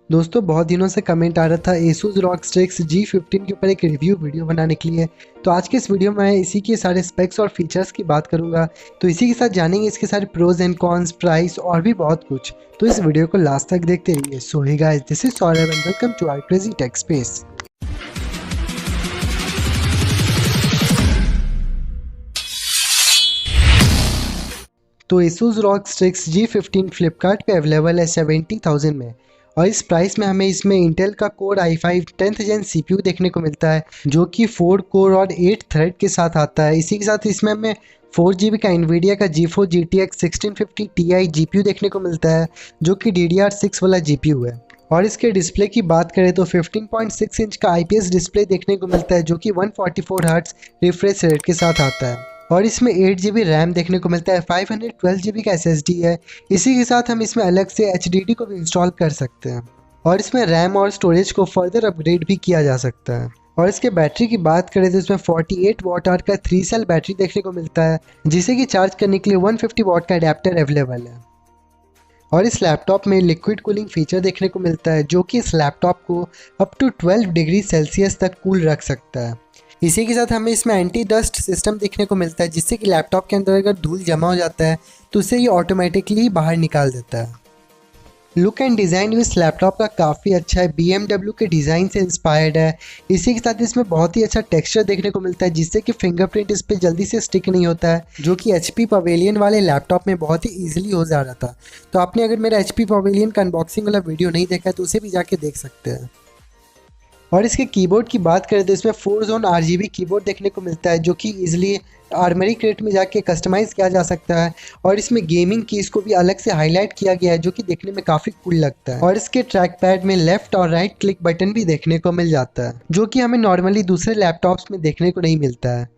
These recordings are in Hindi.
दोस्तों बहुत दिनों से कमेंट आ रहा था Asus Rog Strix G15 के ऊपर एक रिव्यू वीडियो बनाने के लिए। तो आज के इस वीडियो में मैं इसी के सारे स्पेक्स और फीचर्स की बात करूंगा। तो इसी के साथ जानेंगे इसके सारे प्रोज एंड कॉन्स, प्राइस और भी बहुत कुछ। तो इस वीडियो को लास्ट तक देखते रहिए। So hey guys, this is Saurabh and welcome to our crazy tech space. तो Asus ROG Strix G15 Flipkart पे अवेलेबल है 70,000 में, और इस प्राइस में हमें इसमें इंटेल का कोर i5 10th जेन CPU देखने को मिलता है, जो कि 4 कोर और 8 थ्रेड के साथ आता है। इसी के साथ इसमें हमें 4GB का NVIDIA का G4 GTX 1650 Ti GPU देखने को मिलता है, जो कि DDR6 वाला GPU है। और इसके डिस्प्ले की बात करें तो 15.6 इंच का IPS डिस्प्ले देखने को मिलता है, जो कि 144 हर्ट्ज रिफ्रेश रेट के साथ आता है। और इसमें 8GB रैम देखने को मिलता है, 512GB का SSD है। इसी के साथ हम इसमें अलग से HDD को भी इंस्टॉल कर सकते हैं, और इसमें रैम और स्टोरेज को फर्दर अपग्रेड भी किया जा सकता है। और इसके बैटरी की बात करें तो इसमें 48 वाट आवर का 3 सेल बैटरी देखने को मिलता है, जिसे कि चार्ज करने के लिए 150 वाट का अडेप्टर अवेलेबल है। और इस लैपटॉप में लिक्विड कूलिंग फीचर देखने को मिलता है, जो कि इस लैपटॉप को अप टू 12 डिग्री सेल्सियस तक कूल रख सकता है। इसी के साथ हमें इसमें एंटी डस्ट सिस्टम देखने को मिलता है, जिससे कि लैपटॉप के अंदर अगर धूल जमा हो जाता है तो उसे ये ऑटोमेटिकली बाहर निकाल देता है। लुक एंड डिज़ाइन भी इस लैपटॉप का काफ़ी अच्छा है, BMW के डिज़ाइन से इंस्पायर्ड है। इसी के साथ इसमें बहुत ही अच्छा टेक्सचर देखने को मिलता है, जिससे कि फिंगरप्रिंट इस पर जल्दी से स्टिक नहीं होता है, जो कि HP पवेलियन वाले लैपटॉप में बहुत ही ईजिली हो जा रहा था। तो आपने अगर मेरा HP पवेलियन का अनबॉक्सिंग वाला वीडियो नहीं देखा है तो उसे भी जाके देख सकते हैं। और इसके कीबोर्ड की बात करें तो इसमें 4 जोन RGB कीबोर्ड देखने को मिलता है, जो कि इजीली आर्मरी क्रेट में जाके कस्टमाइज़ किया जा सकता है। और इसमें गेमिंग कीज़ को भी अलग से हाईलाइट किया गया है, जो कि देखने में काफ़ी कूल लगता है। और इसके ट्रैक पैड में लेफ्ट और राइट क्लिक बटन भी देखने को मिल जाता है, जो कि हमें नॉर्मली दूसरे लैपटॉप्स में देखने को नहीं मिलता है।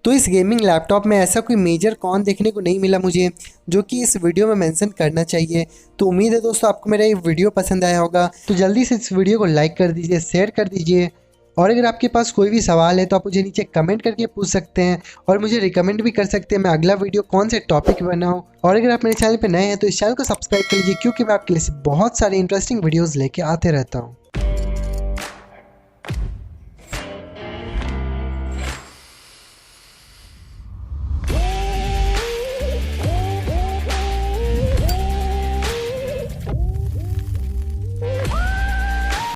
तो इस गेमिंग लैपटॉप में ऐसा कोई मेजर कॉन देखने को नहीं मिला मुझे, जो कि इस वीडियो में मेंशन करना चाहिए। तो उम्मीद है दोस्तों आपको मेरा ये वीडियो पसंद आया होगा। तो जल्दी से इस वीडियो को लाइक कर दीजिए, शेयर कर दीजिए, और अगर आपके पास कोई भी सवाल है तो आप मुझे नीचे कमेंट करके पूछ सकते हैं, और मुझे रिकमेंड भी कर सकते हैं मैं अगला वीडियो कौन से टॉपिक पे बनाऊँ। और अगर आप मेरे चैनल पर नए हैं तो इस चैनल को सब्सक्राइब कर लीजिए, क्योंकि मैं आपके लिए बहुत सारे इंटरेस्टिंग वीडियोज़ लेके आते रहता हूँ।